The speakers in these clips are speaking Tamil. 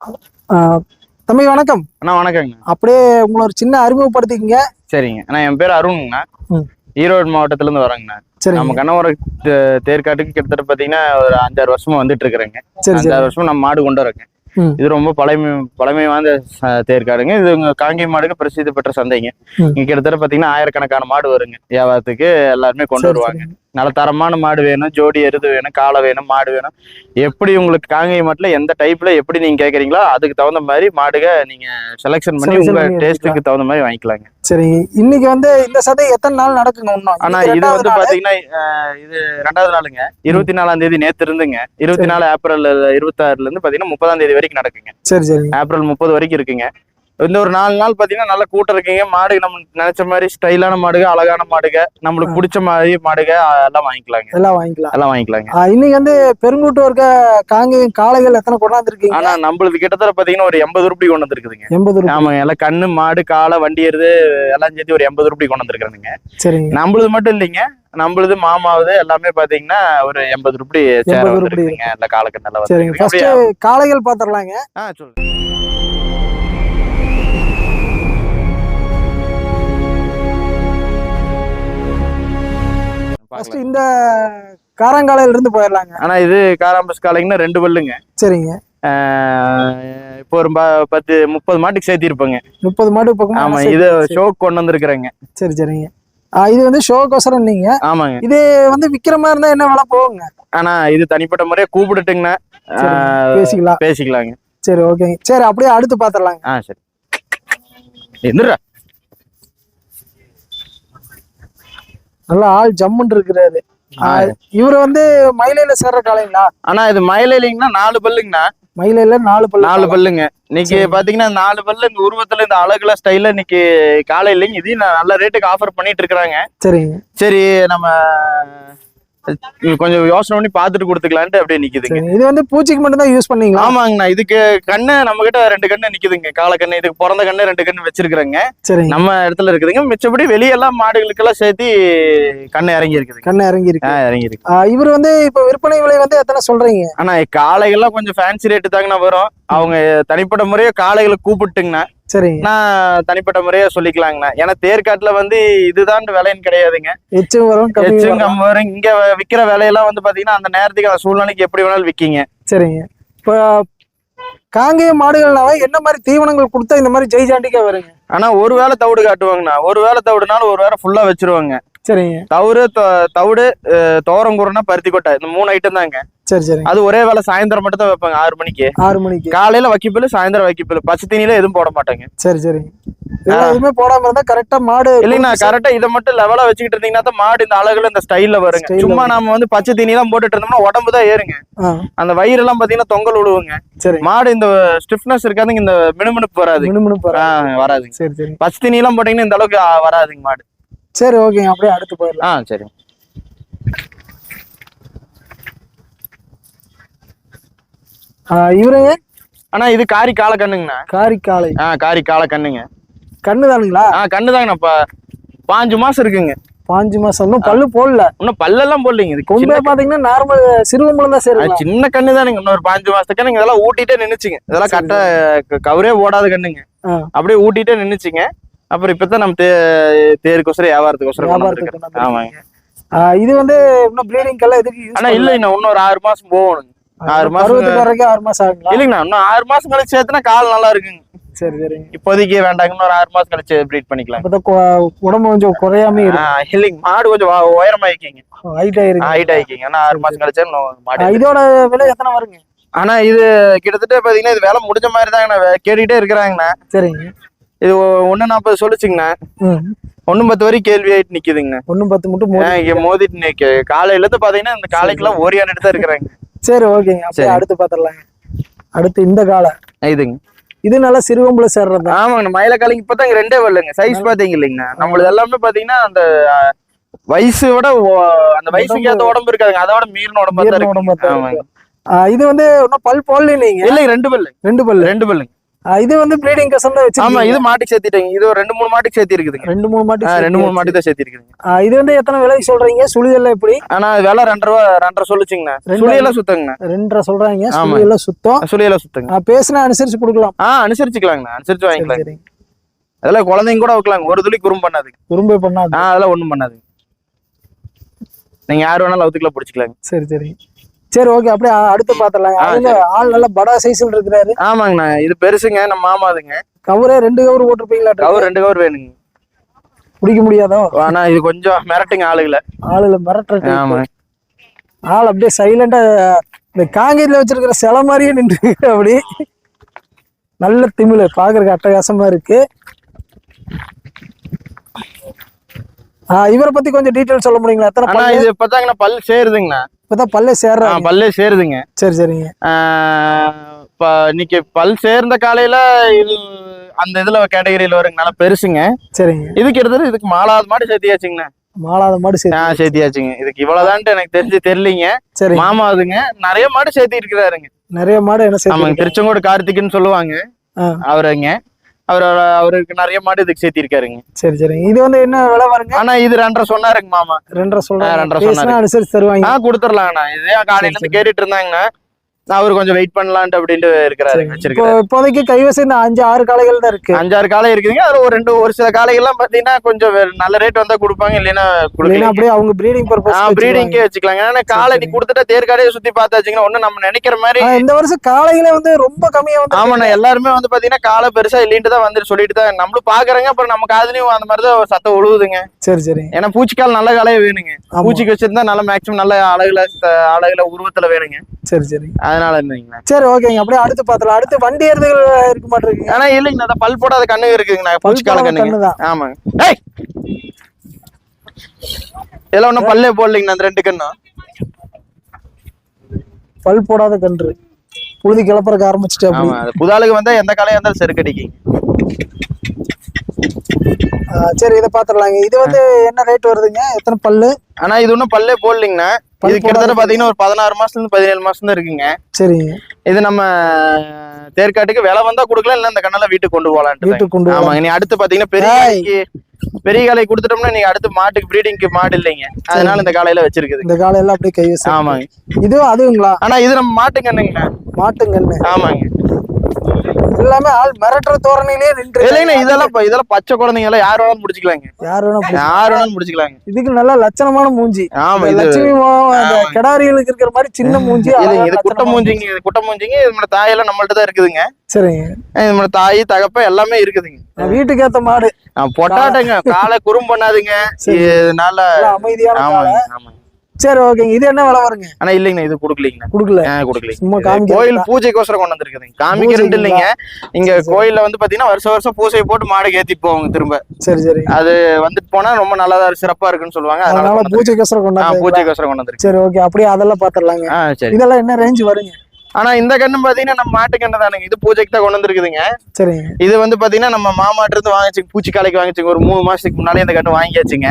ஆ, தம்பி வணக்கம். அண்ணா வணக்கங்க. அப்படியே உங்களை ஒரு சின்ன அறிமுகப்படுத்திக்கங்க. சரிங்க அண்ணா, என் பேர் அருண்ங்கண்ணா. ம். ஈரோடு மாவட்டத்துல இருந்து வரேங்கண்ணா. நம்ம சரிங்க. கண்ணவரம் தேர்காட்டுக்கு கிட்டத்தட்ட பாத்தீங்கன்னா ஒரு 5-6 வருஷமா வந்துட்டு இருக்கிறேங்க. சரி 5-6 வருஷமா நம்ம மாடு கொண்டு வரேங்க. ம். இது ரொம்ப பழமை வாய்ந்த தேர்காடுங்க. இது உங்க காங்கேயம் மாடுக்கு பிரசித்தி பெற்ற சந்தைங்க. ம். இங்க கிட்டத்தட்ட பாத்தீங்கன்னா ஆயிரக்கணக்கான மாடு வருங்க. வியாபாரத்துக்கு எல்லாருமே கொண்டு சரி வருவாங்க. சரி நல்ல தரமான மாடு வேணும், ஜோடி எருது வேணும், காளை வேணும், மாடு வேணும். எப்படி உங்களுக்கு காங்கேயம் மாட்டுல எந்த டைப்ல எப்படி நீங்க கேக்குறீங்களோ அதுக்கு தகுந்த மாதிரி மாடுக நீங்க செலெக்ஷன் பண்ணி Selection உங்க பண்ணி டேஸ்ட்டுக்கு தகுந்த மாதிரி வாங்கிக்கலாங்க. சரி, இன்னைக்கு வந்து இந்த சந்தை எத்தனை நாள் நடக்குங்க? இன்னும் ஆனா இன்னைக்கு இது ரெண்டாவது வந்து நாள். பாத்தீங்கன்னா இது 2வது நாளுங்க. 24ஆம் தேதி நேத்து இருந்துங்க. 24 ஏப்ரல் 26ல இருந்து பாத்தீங்கன்னா 30ஆம் தேதி வரைக்கும் நடக்குங்க. சரி சரி ஏப்ரல் 30 வரைக்கும் இருக்குங்க. இந்த ஒரு 4 நாள் பாத்தீங்கன்னா நல்ல கூட்டம் இருக்குங்க. மாடு நம்ம நினைச்ச மாதிரி ஸ்டைலான மாடுக, அழகான மாடுக, நம்மளுக்கு பிடிச்ச மாதிரி மாடுக எல்லாம் வாங்கிக்கலாங்க. எல்லாம் வாங்கிக்கலாம். எல்லாம் வாங்கிக்கலாங்க. இன்னைக்கு வந்து பெருங்கூட்டு இருக்க காங்கேயம் காளைகள் எத்தனை கொண்டாந்துருக்கீங்க? ஆனா நம்மளுக்கு கிட்டத்தட்ட பாத்தீங்கன்னா ஒரு 80 ரூபாய் கொண்டு வந்துருக்குதுங்க. 80 ரூபாய். ஆமாங்க, எல்லாம் கண்ணு மாடு காளை வண்டி எருது எல்லாம் சேர்த்து ஒரு 80 ரூபாய் கொண்டு வந்துருக்கானுங்க. சரிங்க. நம்மளுது மட்டும் இல்லைங்க, நம்மளுது மாமாவது எல்லாமே பாத்தீங்கன்னா ஒரு 80 ரூபாய் சேர வந்துருக்குங்க. எல்லா காலக்கு நல்லா சரிங்க. ஃபர்ஸ்ட் காளைகள் பாத்துறலாங்க. சொல்லுங்க. ஃபர்ஸ்ட் இந்த காரங்காலையில இருந்து போயிடலாங்க. ஆனா இது காராம்பஸ் காலைங்கன்னா 2 பல்லுங்க. சரிங்க. இப்போ ஒரு 10-30 மாட்டுக்கு சேர்த்தி இருப்பேங்க. 30 மாடு பக்கம். ஆமா, இது ஷோக்கு கொண்டு வந்திருக்கிறேங்க. சரி சரிங்க. இது வந்து ஷோக்கோசரம் நீங்க. ஆமாங்க. இது வந்து விக்கிற மாதிரி இருந்தா என்ன விலை போகுங்க? ஆனா இது தனிப்பட்ட முறையா கூப்பிட்டுட்டுங்கண்ணா பேசிக்கலாங்க. சரி ஓகேங்க. சரி அப்படியே அடுத்து பாத்துடலாங்க. சரி. எந்திரா நல்லா ஆள் ஜம்முன்னு இருக்கிறாரு. இவரு வந்து மயிலையில சேர்ற காலைங்களா? ஆனா இது மயிலையிலங்கண்ணா 4 பல்லுங்கண்ணா. மயிலையில 4 பல்லுங்க. இன்னைக்கு பாத்தீங்கன்னா 4 பல்லு இந்த உருவத்துல இந்த அழகுல ஸ்டைல இன்னைக்கு காலையிலங்க இதையும் நல்ல ரேட்டுக்கு ஆஃபர் பண்ணிட்டு இருக்கிறாங்க. சரிங்க. சரி, நம்ம கொஞ்சம் யோசனை பண்ணி பாத்துட்டு கொடுத்துக்கலான்ட்டு அப்படியே நிக்குதுங்க. இது வந்து பூச்சிக்கு மட்டும் தான் யூஸ் பண்ணீங்களா? ஆமாங்கண்ணா. இதுக்கு கண்ணு நம்ம கிட்ட 2 கண்ணு நிக்குதுங்க. கால கண்ணு, இதுக்கு பிறந்த கண்ணு 2 கண்ணு வச்சிருக்கிறேங்க. நம்ம இடத்துல இருக்குதுங்க. மிச்சபடி வெளியெல்லாம் மாடுகளுக்கு எல்லாம் சேர்த்து கண்ணு இறங்கி இருக்குது. கண்ணு இறங்கி இருக்கு. இறங்கி இருக்கு. இவர் வந்து இப்ப விற்பனை விலை வந்து எத்தனை சொல்றீங்க? ஆனா காளைகள்லாம் கொஞ்சம் ஃபேன்சி ரேட்டு தாங்கண்ணா வரும். அவங்க தனிப்பட்ட முறையா காளைகளை கூப்பிட்டுங்கண்ணா. சரிங்க. நான் தனிப்பட்ட முறையா சொல்லிக்கலாங்கண்ணா. ஏன்னா தேர்காட்டுல வந்து இதுதான் விலைன்னு கிடையாதுங்க. எச்சும் வரும் கம்மி வரும். இங்க விக்கிற விலையெல்லாம் வந்து பாத்தீங்கன்னா அந்த நேரத்துக்கு அந்த சூழ்நிலைக்கு எப்படி வேணாலும் விக்கீங்க. சரிங்க. இப்ப காங்கேயம் மாடுகள்னால என்ன மாதிரி தீவனங்கள் கொடுத்தா இந்த மாதிரி ஜெய்ஜாண்டிக்கா வருங்க? ஆனா ஒரு வேளை தவிடு காட்டுவாங்கண்ணா. ஒரு வேளை தவிடுனாலும் ஒரு வேளை ஃபுல்லா வச்சிருவாங்க. சரிங்க. தவிடு தோரங்குறனா பருத்தி கொட்டை, இந்த 3 ஐட்டம் தாங்க. சரி சரி. அது ஒரே வேளை சாயந்தரம் மட்டும் தான் வைப்பாங்க. 6 மணிக்கு. 6 மணிக்கு காலையில வைக்கப்பில், சாயந்தரம் வைக்கப்பில். பச்சை தீனியில எதுவும் போட மாட்டாங்க. சரி சரி. எதுவுமே போடாம இருந்தா கரெக்டா மாடு இல்லைங்கண்ணா. கரெக்டா இதை மட்டும் லெவலா வச்சுக்கிட்டு இருந்தீங்கன்னா தான் மாடு இந்த அழகுல இந்த ஸ்டைல்ல வருங்க. சும்மா நாம வந்து பச்சை தீனி எல்லாம் போட்டுட்டு இருந்தோம்னா உடம்பு தான் ஏறுங்க. அந்த வயிறு எல்லாம் பாத்தீங்கன்னா தொங்கல் விடுவோங்க. சரி. மாடு இந்த ஸ்டிஃப்னஸ் இருக்காதுங்க, இந்த மினுமினுப்பு வராது. வராது. சரி சரி. பச்சை தீனி எல்லாம் போட்டீங்கன்னா இந்த அளவுக்கு வராதுங்க மாடு. சரி ஓகேங்க. அப்படியே அடுத்து போயிடலாம். சரி. இவருங்க? ஆனா இது காரி காளை கண்ணுங்கண்ணா. காரி காளை. காரி காளை கண்ணுங்க. கண்ணு தானுங்களா? கண்ணு தாங்கண்ணா. 5 மாசம் இருக்குங்க. 5 மாசம். இன்னும் பல்லு போடல. இன்னும் பல்லெல்லாம் போடலைங்க. இது கொம்பே பாத்தீங்கன்னா நார்மல் சிறுவம்பளம் தான் சேரும். சின்ன கண்ணு தானுங்க. இன்னொரு 5 மாசத்துக்கு நீங்க இதெல்லாம் ஊட்டிட்டே நின்னுச்சுங்க. இதெல்லாம் கட்ட கவரே ஓடாத கண்ணுங்க. அப்படியே ஊட்டிட்டே நின்னுச்சுங்க. அப்புறம் இப்பதான் நம்ம தேருக்கோசரம் வியாபாரத்துக்கோசரம். ஆமாங்க. இது வந்து இன்னும் ப்ளீடிங் எல்லாம் எதுக்கு? ஆனா இல்லைங்கண்ணா, இன்னும் ஒரு 6 மாசம் போகணுங்க. 6 மாசம் வரைக்கும் 6 மாசம் ஆகுங்களா? இல்லைங்கண்ணா, இன்னும் 6 மாசம் கழிச்சு சேர்த்துனா கால் நல்லா இருக்குங்க. சரி சரிங்க. இப்போதைக்கு வேண்டாங்க. இன்னொரு 6 மாசம் கழிச்சு ப்ரீட் பண்ணிக்கலாம். உடம்பு கொஞ்சம் குறையாம இருக்கு. இல்லைங்க, மாடு கொஞ்சம் உயரமாயிக்கிங்க. ஹைட் ஆயிக்கிங்க. ஆனா 6 மாசம் கழிச்சு மாடு. இதோட விலை எத்தனை வருங்க? ஆனா இது கிட்டத்தட்ட பாத்தீங்கன்னா இது வேலை முடிஞ்ச மாதிரி தாங்கண்ணா. கேட்டுக்கிட்டே இருக்கிறாங்கண்ணா. சரிங்க. இது 1.40 சொல்லுச்சுங்கண்ணா. 1.10 வரைக்கும் கேள்வி ஆயிட்டு நிக்குதுங்கண்ணா. 1.10 மட்டும் மோதிட்டு நிக்க. காலையில இருந்து பாத்தீங்கன்னா இந்த காலைக்கெல்லாம் ஓரியானிட்டு தான் இருக்கிறாங்க. சரி ஓகேங்க. அப்படியே அடுத்து பாத்துடலாங்க. அடுத்து இந்த காலை இதுங்க. இது நல்லா சிறுவம்புல சேர்றது. ஆமாங்கண்ணா. மயில காலைக்கு இப்பதான் 2 வரலங்க. சைஸ் பாத்தீங்க இல்லைங்கண்ணா. நம்மளது எல்லாமே பாத்தீங்கன்னா அந்த வயசு விட அந்த வயசுக்கு ஏத்த உடம்பு இருக்காதுங்க. அதோட மீறின உடம்பா தான் இருக்கு. இது வந்து இன்னும் பல் போடல. நீங்க? இல்லைங்க, 2 பல்லு. 2 பல்லு. 2 பல்லுங்க. இது வந்து ப்ரீடிங் கசம் தான் ஆமா வச்சிருக்கீங்க. இது மாட்டுக்கு சேர்த்திட்டேங்க. இது ஒரு 2-3 மாட்டுக்கு சேர்த்தி இருக்குதுங்க. 2-3 மாட்டுக்கு 2-3 மாட்டுக்கு தான் சேர்த்தி இருக்குதுங்க. இது வந்து எத்தனை விலை சொல்றீங்க? சுழியெல்லாம் எப்படி? ஆனா விலை 2 ரூபா 2.5 சொல்லுச்சுங்கண்ணா. சுழியெல்லாம் சுத்தங்கண்ணா. 2.5 சொல்றாங்க. சுழியெல்லாம் சுத்தம். சுழியெல்லாம் சுத்தங்க. பேசினா அனுசரிச்சு கொடுக்கலாம். அனுசரிச்சுக்கலாங்கண்ணா. அனுசரிச்சு வாங்கிக்கலாம். சரி. அதெல்லாம் குழந்தைங்க கூட வைக்கலாங்க. ஒரு துளி குறும் பண்ணாது. குறும்பே பண்ணாது. அதெல்லாம் ஒண்ணும் பண்ணாது. நீங்க யார் வேணாலும் அவுத்துக்கலாம் பிடிச்சிக்கலாங்க. சரி சரி ஓகே. அப்படியே அடுத்து பாத்திரலாம். அதுல ஆள் நல்ல படா சைஸ்ல இருக்கிறாரு. ஆமாங்கண்ணா. இது பெருசுங்க. நம்ம மாமாதுங்க. கவரே 2 கவர் போட்டுருப்பீங்களா? கவர் 2 கவர் வேணுங்க. பிடிக்க முடியாதோ? ஆனா இது கொஞ்சம் மிரட்டுங்க ஆளுகளை மிரட்டுறது. ஆமா. ஆள் அப்படியே சைலண்டா இந்த காங்கேயத்துல வச்சிருக்கிற சிலை மாதிரியே நின்று அப்படி நல்ல திமிழ் பாக்குறதுக்கு அட்டகாசமா இருக்கு. இவரை பத்தி கொஞ்சம் டீடைல் சொல்ல முடியுங்களா? எத்தனை இது இப்பதாங்கண்ணா பல் சேருதுங்கண்ணா. இப்பதான் பல்லே சேர்றாங்க. பல்லே சேருதுங்க. சரிங்க. இன்னைக்கு பல் சேர்ந்த காலையில இது அந்த இதுல கேட்டகரியில வருங்க. நல்லா பெருசுங்க. சரிங்க. இதுக்கு எடுத்தது இதுக்கு 4வது மாடு சேர்த்தியாச்சுங்கண்ணா. 4வது மாடு சேர்த்தியாச்சுங்க. இதுக்கு இவ்வளவுதான்ட்டு எனக்கு தெரியலீங்க. சரி. மாமாதுங்க நிறைய மாடு சேர்த்தி இருக்கிறாருங்க. நிறைய மாடு என்ன சேர்த்து? ஆமாங்க. திருச்செங்கோடு கார்த்திக்னு சொல்லுவாங்க அவருங்க. அவருக்கு நிறைய மாடு இதுக்கு சேர்த்தி இருக்காருங்க. சரி. இது வந்து என்ன விலை வருங்க? ஆனா இது 2.5 சொன்னாருங்க மாமா. 2.5 சொல்றாங்க. 2.5 சொன்னாரு. அனுசரிச்சு தருவாங்க. கொடுத்துடலாங்கண்ணா. இதே காலையில இருந்து கேட்டுட்டு இருந்தாங்கண்ணா. அவரு கொஞ்சம் வெயிட் பண்ணலான்ட்டு அப்படின்ட்டு இருக்கிறாரு. இப்போதைக்கு கைவசம் இந்த 5-6 காளைகள் தான் இருக்கு. 5-6 காளை இருக்குதுங்க. அதுல ஒரு சில காளைகள்லாம் பாத்தீங்கன்னா கொஞ்சம் நல்ல ரேட் வந்தா கொடுப்பாங்க. இல்லைன்னா அப்படியே அவங்க ப்ரீடிங் பர்பஸ் ப்ரீடிங்கே வச்சுக்கலாங்க. ஏன்னா காளை நீ கொடுத்துட்டா தேர்காடையை சுத்தி பார்த்தாச்சுங்கன்னா ஒண்ணு நம்ம நினைக்கிற மாதிரி. இந்த வருஷம் காளைகளே வந்து ரொம்ப கம்மியா வந்து. ஆமாண்ணா. எல்லாருமே வந்து பாத்தீங்கன்னா காளை பெருசா இல்லைன்ட்டு தான் வந்து சொல்லிட்டு தான் நம்மளும் பாக்குறாங்க. அப்புறம் நம்ம காதுலயும் அந்த மாதிரிதான் சத்தம் உழுவுதுங்க. சரி. ஏன்னா பூச்சிக்கால் நல்ல காளையே வேணுங்க. பூச்சிக்கு வச்சிருந்தா நல்ல மேக்சிமம் நல்ல அழகுல உருவத்துல வேணுங்க. சரி. அதனால இருந்தீங்களா? சரி ஓகேங்க. அப்படியே அடுத்து பாத்தலாம். அடுத்து வண்டி ஏறுதல் இருக்க மாட்டேங்குது. ஆனா இல்லைங்கண்ணா. பல் போடாத கண்ணு இருக்குங்கண்ணா. பூச்சிக்கால கண்ணுங்க. ஆமாங்க. இதெல்லாம் ஒன்னும் பல்லே போடலைங்கண்ணா. அந்த 2 கண்ணும் பல் போடாத கன்று. புழுதி கிளப்புறக்க ஆரம்பிச்சுட்டு. ஆமா. புதாளுக்கு வந்தா எந்த காலையா இருந்தாலும் செருக்கடிக்கு. சரி இதை பாத்துடலாங்க. இது வந்து என்ன ரேட் வருதுங்க? எத்தனை பல்லு? ஆனா இது ஒன்னும் பல்லே போடலைங்கண்ணா. இது கிட்டத்தட்ட பாத்தீங்கன்னா ஒரு 16 மாசத்துல இருந்து 17 மாசம் தான் இருக்குங்க. சரிங்க. இது நம்ம தேர்காட்டுக்கு விலை வந்தா கொடுக்கலாம். இல்ல இந்த கண்ணெல்லாம் வீட்டுக்கு கொண்டு போகலான்ட்டு. ஆமாங்க. நீ அடுத்து பாத்தீங்கன்னா பெரிய காலை கொடுத்துட்டோம்னா நீங்க அடுத்து மாட்டுக்கு ப்ரீடிங்க்கு மாடு இல்லைங்க. அதனால இந்த காலையில வச்சிருக்குது. இந்த காலையெல்லாம் அப்படியே கைவசம். ஆமாங்க. இதுவும் அதுங்களா? ஆனா இது நம்ம மாட்டுங்கண்ணுங்கண்ணா. மாட்டுங்கண்ணு. ஆமாங்க. எல்லாமே ஆள் மிரட்டுற தோரணையிலே நின்று. இல்லைங்கண்ணா. இதெல்லாம் பச்சை குழந்தைங்க எல்லாம் யார் வேணாலும் முடிச்சுக்கலாங்க. யார் வேணாலும் முடிச்சுக்கலாங்க. இதுக்கு நல்ல லட்சணமான மூஞ்சி. ஆமா. லட்சுமி கிடாரிகளுக்கு இருக்கிற மாதிரி சின்ன மூஞ்சி. இது குட்டை மூஞ்சிங்க. இதோட தாயெல்லாம் நம்மள்ட்ட தான் இருக்குதுங்க. சரிங்க. இதோட தாய் தகப்ப எல்லாமே இருக்குதுங்க. வீட்டுக்கு ஏத்த மாடு. பொட்டாட்டங்க. காலை குறும் பண்ணாதுங்க. நல்ல அமைதியான. ஆமாங்க. சரி ஓகேங்க. இது என்ன விலை வருங்க? ஆனா இல்லைங்கண்ணா. இது கொடுக்கல. சும்மா கோயில் பூஜைக்கோசரம் கொண்டு வந்திருக்குதுங்க. காமிக்கிறேன் இல்லைங்க. இங்க கோயில்ல வந்து பாத்தீங்கன்னா வருஷம் பூசையை போட்டு மாடு ஏத்தி போவாங்க திரும்ப. சரி. அது வந்துட்டு போனா ரொம்ப நல்லதா சிறப்பா இருக்குன்னு சொல்லுவாங்க. அதனால பூஜைக்கோசரம் கொண்டு வந்திருக்கு. சரி ஓகே. அப்படியே அதெல்லாம் பாத்துடலாங்க. இதெல்லாம் என்ன ரேஞ்ச் வருங்க? ஆனா இந்த கண்ணு பாத்தீங்கன்னா நம்ம மாட்டு கண்ணு தானுங்க. இது பூஜைக்கு தான் கொண்டு வந்துருக்குதுங்க. சரிங்க. இது வந்து பாத்தீங்கன்னா நம்ம மாமாட்டு இருந்து வாங்கிச்சு. பூச்சி காலைக்கு வாங்கிச்சுங்க. ஒரு 3 மாசத்துக்கு முன்னாலே இந்த கண்ணு வாங்கியாச்சுங்க.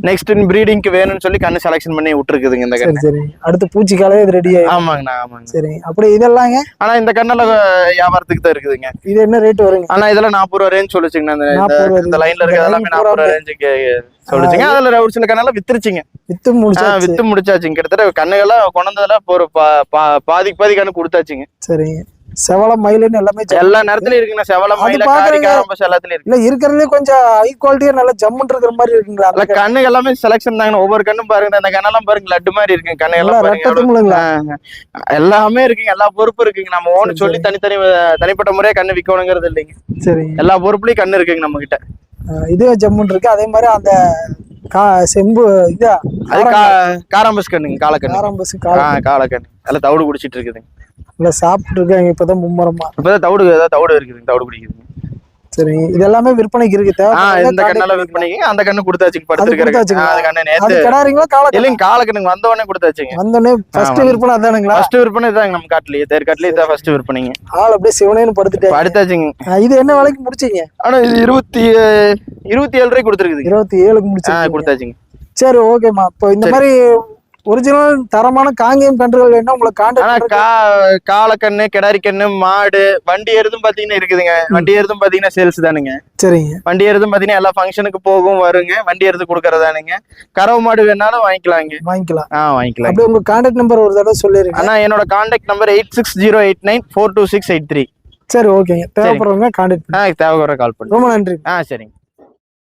நெக்ஸ்ட் ப்ரீடிங்க்கு வேணும்னு சொல்லி கண்ணு செலக்ஷன் பண்ணி விட்டுருக்குதுங்க இந்த கண்ணு. சரி. அடுத்து பூச்சி காலையே ரெடி ஆயிடும். ஆமாங்கண்ணா. ஆமாங்க. சரி. அப்படி இதெல்லாங்க. ஆனா இந்த கண்ணெல்லாம் வியாபாரத்துக்கு தான் இருக்குதுங்க. இது என்ன ரேட் வருங்க? ஆனா இதெல்லாம் 40 ரூபா ரேஞ்ச் சொல்லுச்சுங்கண்ணா. இந்த லைன்ல இருக்க எல்லாமே 40 ரூபா ரேஞ்சுக்கு சொல்லுச்சுங்க. அதுல ஒரு சில கண்ணெல்லாம் வித்துருச்சுங்க. வித்து முடிச்சாச்சுங்க. கிட்டத்தட்ட கண்ணுகள்லாம் கொண்டதுல ஒரு பாதி கண்ணு கொடுத்தாச்சுங்க. சரி. செவலம் மயிலுன்னு எல்லாமே எல்லா நேரத்துலயும் இருக்குங்க. செவலம் மயில காரிக்காரம்பஸ் எல்லாத்துலயும் இருக்கு. இல்ல இருக்கிறதுலே கொஞ்சம் ஹை குவாலிட்டியா நல்ல ஜம்முன்னு இருக்கிற மாதிரி இருக்குங்களா? அந்த கண்ணு எல்லாமே செலக்ஷன் தாங்க. ஒவ்வொரு கண்ணும் பாருங்க. அந்த கண்ணெல்லாம் பாருங்க லட்டு மாதிரி இருக்குங்க. கண்ணு எல்லாம் எல்லாமே இருக்குங்க. எல்லா பொறுப்பும் இருக்குங்க. நம்ம ஓன்னு சொல்லி தனிப்பட்ட முறையா கண்ணு விற்கணுங்கிறது இல்லைங்க. சரி. எல்லா பொறுப்புலயும் கண்ணு இருக்குங்க நம்ம கிட்ட. இதுவே ஜம்முன்னு இருக்கு. அதே மாதிரி அந்த செம்பு இதா காராம்பஸ் கண்ணுங்க. காலக்கண்ணு எல்லாம் தவிடு குடிச்சிட்டு இருக்குதுங்க. இல்ல சாப்பிட்டு இருக்காங்க. இப்பதான் மும்மரமா இப்பதான் தவிடு இருக்குதுங்க. தவிடு குடிக்குதுங்க. சரி. இது எல்லாமே விற்பனைக்கு இருக்கு. இந்த கண்ணெல்லாம் விற்பனைக்கு. அந்த கண்ணு கொடுத்தாச்சுங்க. படுத்துருக்காங்க. அது கண்ணு நேத்து இல்லைங்க. காலக்கண்ணுங்க வந்த உடனே கொடுத்தாச்சுங்க. வந்தோடனே ஃபர்ஸ்ட் விற்பனை அதானுங்களா? ஃபர்ஸ்ட் விற்பனை இதாங்க. நம்ம காட்டுலயே தேர்காட்டுலயே இதான் ஃபர்ஸ்ட் விற்பனைங்க. ஆள் அப்படியே சிவனேன்னு படுத்தாச்சுங்க. இது என்ன விலைக்கு முடிச்சீங்க? ஆனா இது 27 ரூபாய்க்கு கொடுத்துருக்குது. 27க்கு முடிச்சு கொடுத்தாச்சுங்க. சரி ஓகேம்மா. இப்போ இந்த மாதிரி ஒரிஜினல் தரமான காங்கேயம் கன்றுகள் வேணா உங்களுக்கு ஆனா கான்டாக்ட் காளக்கண்ணு கிடாரி கண்ணு மாடு வண்டி எருதும் பாத்தீங்கன்னா இருக்குதுங்க. வண்டி எருதும் பாத்தீங்கன்னா சேல்ஸ் தானுங்க. சரிங்க. வண்டி எருதும் பாத்தீங்கன்னா எல்லா ஃபங்க்ஷனுக்கு போகும் வருங்க. வண்டி எருது கொடுக்கறதானுங்க. கறவை மாடு வேணாலும் வாங்கிக்கலாங்க. வாங்கிக்கலாம். வாங்கிக்கலாம். அப்படியே உங்க கான்டாக்ட் நம்பர் ஒரு தடவை சொல்லிருங்க. ஆனா என்னோட கான்டாக்ட் நம்பர் 8608942683. சரி, ஓகேங்க. தேவைப்படுறவங்க கான்டாக்ட் தேவைப்படுற கால் பண்ணுங்க. ரொம்ப நன்றி. சரிங்க.